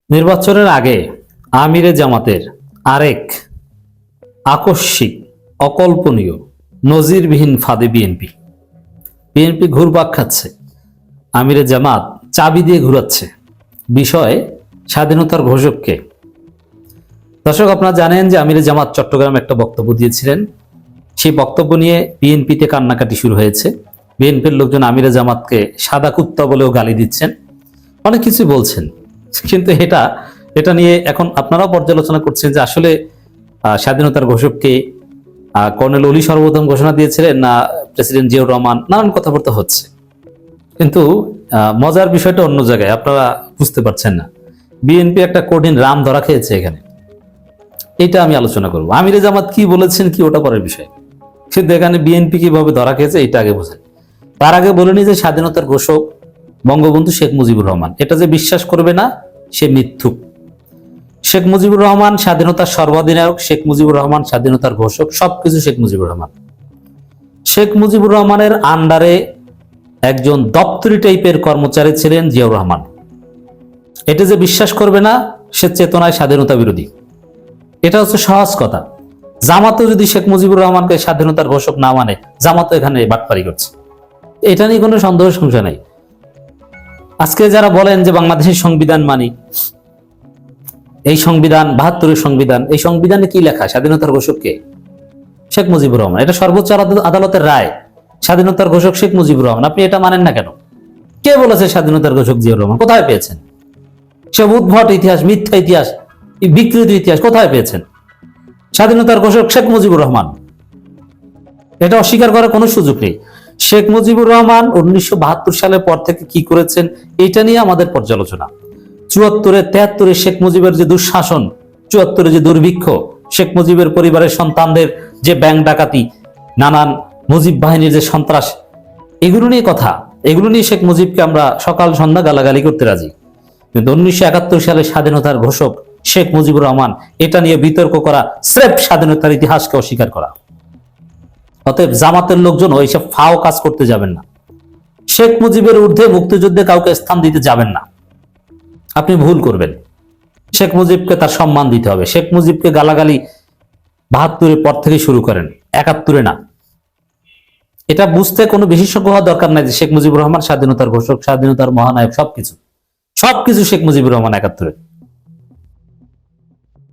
নির্বাচনের আগে আমিরে জামাতের আরেক আকস্মিক অকল্পনীয় নজিরবিহীন ফাঁদে বিএনপি বিএনপি ঘুরপাক খাচ্ছে। আমিরে জামাত চাবি দিয়ে ঘুরাচ্ছে বিষয় স্বাধীনতার ঘোষককে। দর্শক, আপনারা জানেন যে আমিরে জামাত চট্টগ্রামে একটা বক্তব্য দিয়েছিলেন। সেই বক্তব্য নিয়ে বিএনপিতে কান্নাকাটি শুরু হয়েছে। বিএনপির লোকজন আমিরে জামাতকে সাদা কুত্তা বলেও গালি দিচ্ছেন, অনেক কিছু বলছেন। কিন্তু এটা নিয়ে এখন আপনারাও পর্যালোচনা করছেন যে আসলে স্বাধীনতার ঘোষককে কর্নেল অলি সর্বপ্রথম ঘোষণা দিয়েছিলেন না প্রেসিডেন্ট জিয়াউর রহমান। নানান কথাবার্তা হচ্ছে, কিন্তু মজার বিষয়টা অন্য জায়গায়, আপনারা বুঝতে পারছেন না। বিএনপি একটা কঠিন রাম ধরা খেয়েছে এখানে। এটা আমি আলোচনা করবো। আমিরে জামাত কি বলেছেন কি ওটা পরের বিষয়, কিন্তু এখানে বিএনপি কিভাবে ধরা খেয়েছে এটা আগে বোঝেন। তার আগে বলেনি যে স্বাধীনতার ঘোষক বঙ্গবন্ধু শেখ মুজিবুর রহমান। এটা যে বিশ্বাস করবে না সে মিথ্যুক। শেখ মুজিবুর রহমান স্বাধীনতার সর্বাধিনায়ক, শেখ মুজিবুর রহমান স্বাধীনতার ঘোষক, সবকিছু শেখ মুজিবুর রহমান। শেখ মুজিবুর রহমানের আন্ডারে একজন দপ্তরি টাইপের কর্মচারী ছিলেন জিয়াউর রহমান। এটা যে বিশ্বাস করবে না সে চেতনায় স্বাধীনতা বিরোধী। এটা হচ্ছে সহজ কথা। জামাতও যদি শেখ মুজিবুর রহমানকে স্বাধীনতার ঘোষক না মানে, জামাতও এখানে বাটপারি করছে। এটা নিয়ে কোনো সন্দেহ সংশয় নাই। আজকে যারা বলেন যে বাংলাদেশের সংবিধান মানি, এই সংবিধান ৭২-এর সংবিধান, এই সংবিধানে কি লেখা? স্বাধীনতার ঘোষক কে? শেখ মুজিবুর রহমান। এটা সর্বোচ্চ আদালতের রায়। স্বাধীনতার ঘোষক শেখ মুজিবুর রহমান। আপনি এটা মানেন না কেন? কে বলেছে স্বাধীনতার ঘোষক জিয়াউর রহমান? কোথায় পেয়েছেন? সব উদ্ভট ইতিহাস, মিথ্যা ইতিহাস, বিকৃত ইতিহাস কোথায় পেয়েছেন? স্বাধীনতার ঘোষক শেখ মুজিবুর রহমান। এটা অস্বীকার করার কোনো সুযোগ নেই। শেখ মুজিবুর রহমান ১৯৭২ সালের পর থেকে কি করেছেন এটা নিয়ে আমাদের পর্যালোচনা। ৭৪-এ ৭৩-এ শেখ মুজিবের যে দুঃশাসন, ৭৪-এ যে দুর্ভিক্ষ, শেখ মুজিবের পরিবারের সন্তানদের যে ব্যাংক ডাকাতি, নানান মুজিব বাহিনীর যে সন্ত্রাস, এগুলো নিয়ে কথা। এগুলো নিয়ে শেখ মুজিবকে আমরা সকাল সন্ধ্যা গালাগালি করতে রাজি। কিন্তু ১৯৭১ সালে স্বাধীনতার ঘোষক শেখ মুজিবুর রহমান, এটা নিয়ে বিতর্ক করা স্রেফ স্বাধীনতার ইতিহাসকে অস্বীকার করা। অতএব জামাতের লোকজন ওইসব ফাও কাজ করতে যাবেন না। শেখ মুজিবের ঊর্ধ্বে মুক্তিযুদ্ধে কাউকে স্থান দিতে যাবেন না, আপনি ভুল করবেন। শেখ মুজিবকে তার সম্মান দিতে হবে। শেখ মুজিবকে গালাগালি ৭২-এর পর থেকে শুরু করেন, ৭১-এ না। এটা বুঝতে কোনো বিশেষজ্ঞ হওয়ার দরকার নাই যে শেখ মুজিবুর রহমান স্বাধীনতার ঘোষক, স্বাধীনতার মহানায়ক, সবকিছু শেখ মুজিবুর রহমান ৭১-এ।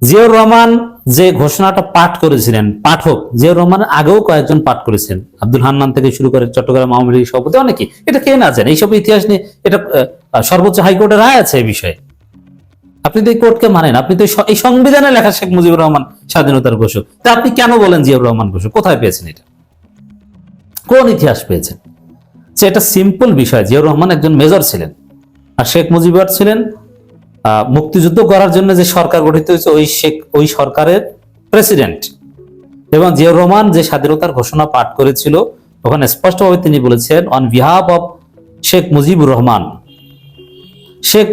জিয়াউর রহমান যে ঘোষণাটা পাঠ করেছিলেন, পাঠক জিয়াউর রহমানের আগেও কয়েকজন পাঠ করেছেন, আব্দুল হান্নান থেকে শুরু করে চট্টগ্রাম আওয়ামী লীগ সভাপতি অনেকে। এটা কে না জানে? এইসব ইতিহাস নিয়ে এটা সর্বোচ্চ হাইকোর্টের রায় আছে এই বিষয়ে। আপনি তো এই কোর্টকে মানেন, আপনি তো এই সংবিধানে লেখা শেখ মুজিবুর রহমান স্বাধীনতার ঘোষক। তা আপনি কেন বলেন জিয়াউর রহমান ঘোষক? কোথায় পেয়েছেন এটা? কোন ইতিহাস পেয়েছেন? এটা সিম্পল বিষয়। জিয়াউর রহমান একজন মেজর ছিলেন, আর শেখ মুজিবুর ছিলেন মুক্তিযুদ্ধ করার জন্য যে সরকার গঠিত হয়েছে ওই সরকারের প্রেসিডেন্ট। এবং জিয়াউর রহমান যে স্বাধীনতার ঘোষণা পাঠ করেছিল, ওখানে স্পষ্টভাবে তিনি বলেছেন on behalf of Sheikh Mujibur Rahman. Sheikh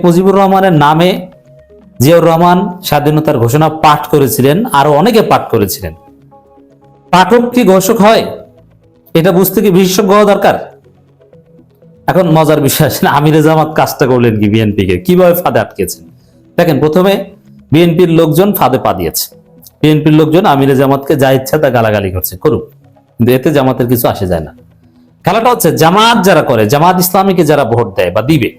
Mujibur রহমানের নামে জিয়াউর রহমান স্বাধীনতার ঘোষণা পাঠ করেছিলেন, আরো অনেকে পাঠ করেছিলেন। পাঠক কি ঘোষক হয়? এটা বুঝতে কি বিশেষজ্ঞ হওয়া দরকার? এখন মজার বিষয় আসলে আমিরে জামাত কাজটা করলেন কি? বিএনপিকে কিভাবে ফাঁদে আটকেছেন দেখেন। প্রথমে বিএনপির লোকজন ফাঁদে পা দিয়েছে। বিএনপির লোকজন আমিরে জামাতকে যা ইচ্ছা তা গালাগালি করছে, করুক, কিন্তু এতে জামাতের কিছু আসে যায় না। খেলাটা হচ্ছে জামাত যারা করে, জামাত ইসলামীকে যারা ভোট দেয় বা দিবে,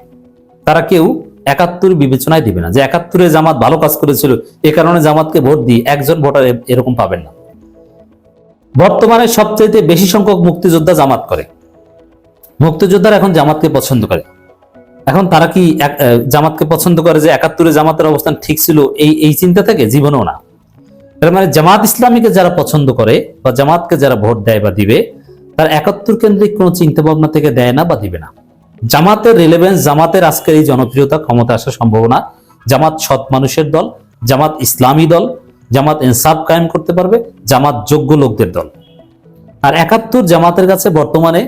তারা কেউ ৭১ বিবেচনায় দিবে না যে ৭১-এ জামাত ভালো কাজ করেছিল, এ কারণে জামাতকে ভোট দিই। একজন ভোটার এরকম পাবেন না। বর্তমানে সবচেয়ে বেশি সংখ্যক মুক্তিযোদ্ধা জামাত করে। মুক্তিযোদ্ধারা এখন জামাতকে পছন্দ করে। এখন তারা কি জামাতকে পছন্দ করে যে ৭১-এ জামাতের অবস্থান ঠিক ছিল এই চিন্তা থেকে? জীবনেও না। তার মানে জামাত ইসলামীকে যারা পছন্দ করে বা জামাতকে যারা ভোট দেয় বা দিবে, তার ৭১ কেন্দ্রিক কোনো চিন্তা ভাবনা থেকে দেয় না বা দিবে না। জামাতের রিলেভেন্স, জামাতের আজকের এই জনপ্রিয়তা, ক্ষমতা আসার সম্ভাবনা, জামাত সৎ মানুষের দল, জামাত ইসলামী দল, জামাত ইনসাফ কায়েম করতে পারবে, জামাত যোগ্য লোকদের দল। আর ৭১ জামাতের কাছে বর্তমানে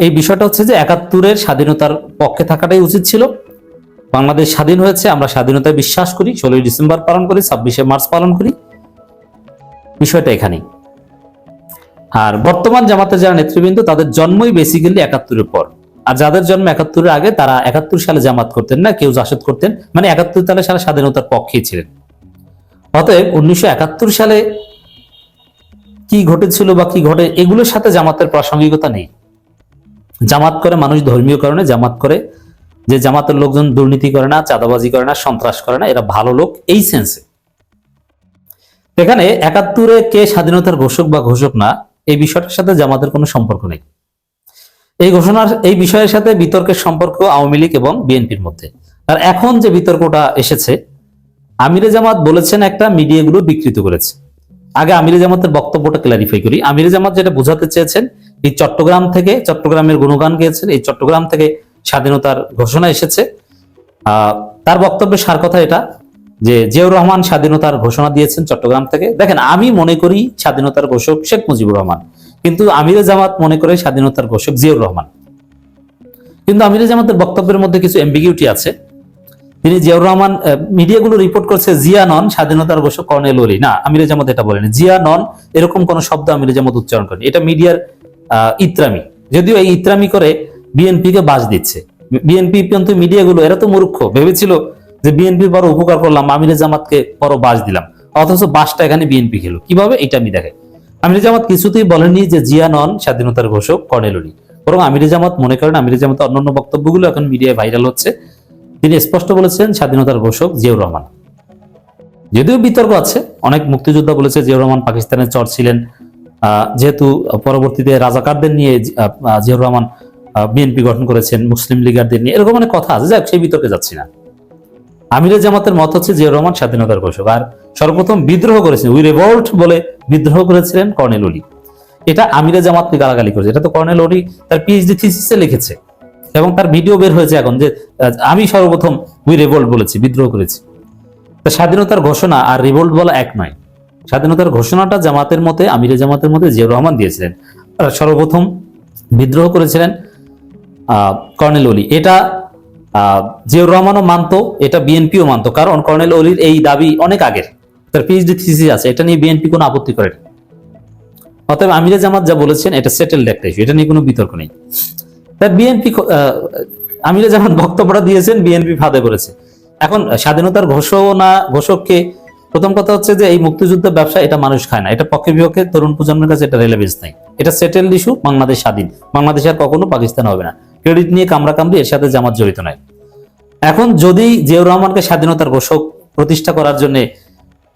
এই বিষয়টা হচ্ছে যে ৭১-এর স্বাধীনতার পক্ষে থাকাটাই উচিত ছিল। বাংলাদেশ স্বাধীন হয়েছে, আমরা স্বাধীনতায় বিশ্বাস করি, ১৬ই ডিসেম্বর পালন করি, ২৬শে মার্চ পালন করি, বিষয়টা এখানেই। আর বর্তমান জামাতের যারা নেতৃবৃন্দ, তাদের জন্মই বেসিক্যালি ৭১-এর পর। আর যাদের জন্ম 71-এর আগে তারা 71 সালে জামাত করতেন না, কেউ জাসদ করতেন, মানে 71 সালে সারা স্বাধীনতার পক্ষেই ছিলেন। অতএব 1971 সালে কি ঘটেছিল বা কি ঘটে এগুলোর সাথে জামাতের প্রাসঙ্গিকতা নেই। জামাত করে মানুষ ধর্মীয় কারণে, জামাত করে যে জামাতের লোকজন দুর্নীতি করে না, চাঁদাবাজি করে না, সন্ত্রাস করে না, এরা ভালো লোক এই সেন্সে। এখানে 71-এ কে স্বাধীনতার ঘোষক বা ঘোষক না এই বিষয়টার সাথে জামাতের কোনো সম্পর্ক নেই। এই বিষয়ের সাথে বিতর্কের সম্পর্ক আওয়ামী লীগ এবং বিএনপির মধ্যে। আর এখন যে বিতর্কটা এসেছে, আমিরে জামাত বলেছেন একটা, মিডিয়াগুলো বিকৃত করেছে। আগে আমিরে জামাতের বক্তব্যটা ক্লারিফাই করি। আমিরে জামাত যেটা বোঝাতে চেয়েছেন, এই চট্টগ্রাম থেকে, চট্টগ্রামের গুণগান গেয়েছেন, এই চট্টগ্রাম থেকে স্বাধীনতার ঘোষণা এসেছে। তার বক্তব্যের সার কথা এটা যে জিয়াউর রহমান স্বাধীনতার ঘোষণা দিয়েছেন চট্টগ্রাম থেকে। দেখেন, আমি মনে করি স্বাধীনতার ঘোষক শেখ মুজিবুর রহমান, কিন্তু আমিরে জামাত মনে করে স্বাধীনতার ঘোষক জিয়াউর রহমান। কিন্তু আমিরে জামাতের বক্তব্যের মধ্যে কিছু এম্বিগিউটি আছে। তিনি জিয়াউর রহমান, মিডিয়াগুলো রিপোর্ট করছে জিয়া নন স্বাধীনতার ঘোষক কর্নেল ওলি, না আমিরে জামাত এটা বলেনি। জিয়া নন এরকম কোন শব্দ আমিরে জামাত উচ্চারণ করেনি, এটা মিডিয়ার ইত্রামি। যদিও এই ইত্রামি করে বিএনপি কে বাস দিচ্ছে। বিএনপি কিন্তু মিডিয়াগুলো এরা তো মূর্খ, ভেবেছিল যে বিএনপি বড় উপকার করলাম, আমিরে জামাতকে বড় বাস দিলাম, অথচ বাসটা এখানে বিএনপি খেলো কিভাবে, এটা আমি দেখাই। আমিরে জামাত কিছুতেই বলেনি যে জিয়া নন স্বাধীনতার ঘোষক কর্নেল ওলি, বরং আমিরে জামাত মনে করেন আমিরে জামাতের অন্যান্য বক্তব্যগুলো এখন মিডিয়ায় ভাইরাল হচ্ছে। তিনি স্পষ্ট বলেছেন স্বাধীনতার ঘোষক জিয়াউর রহমান। যদিও বিতর্ক আছে, অনেক মুক্তিযোদ্ধা বলেছে জিয়াউর রহমান পাকিস্তানের চর ছিলেন, যেহেতু পরবর্তীতে রাজাকারদের নিয়ে জিয়াউর রহমান বিএনপি গঠন করেছেন, মুসলিম লীগারদের নিয়ে, এরকম অনেক কথা আছে, যাক সেই বিতর্কে যাচ্ছি না। আমিরে জামাতের মত হচ্ছে জিয়াউর রহমান স্বাধীনতার ঘোষক। আর সর্বপ্রথম বিদ্রোহ করেছেন, উই রিভল্ট বলে বিদ্রোহ করেছিলেন কর্নেল ওলি। এটা আমিরে জামাতকে গালাগালি করেছে, এটা তো কর্নেল ওলি তার পিএইচডি থিসিসে লিখেছে এবং তার ভিডিও বের হয়েছে এখন, যে আমি সর্বপ্রথম উই রিভল্ট বলেছি, বিদ্রোহ করেছি। স্বাধীনতার ঘোষণা আর রিভোল্ট বলা এক নয়। স্বাধীনতার ঘোষণাটা জামাতের মতে, আমিরে জামাতের মতে জিয়াউর রহমান দিয়েছিলেন, সর্বপ্রথম বিদ্রোহ করেছিলেন কর্নেল ওলি। এটা জিয়াউর রহমানও মানতো, এটা বিএনপিও মানতো, কারণ কর্নেল ওলির এই দাবি অনেক আগের, তার পিএইচডি থিসিস আছে, এটা নিয়ে বিএনপি কোনো আপত্তি করেনি। অতএব আমিরে জামাত যা বলেছেন এটা সেটেলড একটা ইস্যু, এটা নিয়ে কোনো বিতর্ক নেই। তার বিএনপি আমিরে জামাত বক্তব্যটা দিয়েছেন, বিএনপি ফাঁদে করেছে। এখন স্বাধীনতার ঘোষককে, প্রথম কথা হচ্ছে যে এই মুক্তিযুদ্ধ ব্যবসা এটা মানুষ খায় না, এটা পক্ষে বিপক্ষে তরুণ প্রজন্মের কাছে এটা রেলেভেন্স নাই, এটা সেটেলড ইস্যু। বাংলাদেশ স্বাধীন, বাংলাদেশ আর কখনো পাকিস্তান হবে না। ক্রেডিট নিয়ে কামড়াকামড়ি, এর সাথে জামাত জড়িত নাই। এখন যদি জিয়াউর রহমানকে স্বাধীনতার ঘোষক প্রতিষ্ঠা করার জন্য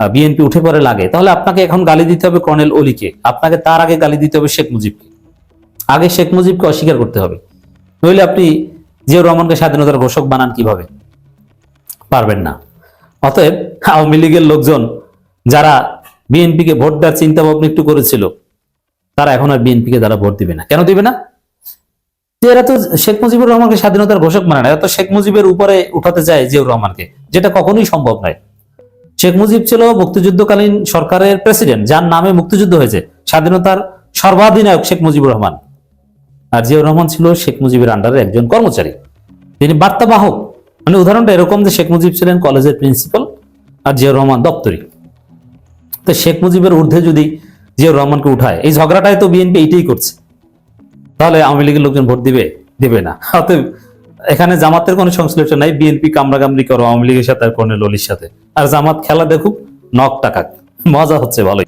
বিএনপি উঠে পড়ে লাগে, তাহলে আপনাকে এখন গালি দিতে হবে কর্নেল ওলিকে, আপনাকে তার আগে গালি দিতে হবে শেখ মুজিবকে। আগে শেখ মুজিবকে অস্বীকার করতে হবে, নইলে আপনি জিয়াউর রহমানকে স্বাধীনতার ঘোষক বানান কিভাবে? পারবেন না। অতএব আওয়ামী লীগের লোকজন যারা বিএনপিকে ভোট দেওয়ার চিন্তা ভাবনা একটু করেছিল, তারা এখন আর বিএনপিকে দ্বারা ভোট দিবে না। কেন দিবে না? এরা তো শেখ মুজিবুর রহমানকে স্বাধীনতার ঘোষক মানে না, এরা তো শেখ মুজিবের উপরে উঠাতে চায় জিয়াউর রহমানকে, যেটা কখনোই সম্ভব নয়। শেখ মুজিব ছিল মুক্তিযুদ্ধকালীন সরকারের প্রেসিডেন্ট, যার নামে মুক্তিযুদ্ধ হয়েছে, স্বাধীনতার সর্বাধিনায়ক শেখ মুজিবুর রহমান। আর জিয়াউর রহমান ছিল শেখ মুজিবের আন্ডারে একজন কর্মচারী, তিনি বার্তাবাহক। মানে উদাহরণটা এরকম যে শেখ মুজিব ছিলেন কলেজের প্রিন্সিপাল আর জিয়াউর রহমান দপ্তরি। তো শেখ মুজিবের ঊর্ধ্বে যদি জিয়াউর রহমানকে উঠায়, এই ঝগড়াটাই তো বিএনপি এইটাই করছে, তাহলে আওয়ামী লীগের লোকজন ভোট দিবে না। অতএব এখানে জামাতের কোনো সংশ্লিষ্ট নাই, বিএনপি কামড়াকামড়ি করো আওয়ামী লীগের সাথে আর কর্নেল ওলির সাথে, আর জামাত খেলা দেখুক, নক টাকাক, মজা হচ্ছে ভালোই।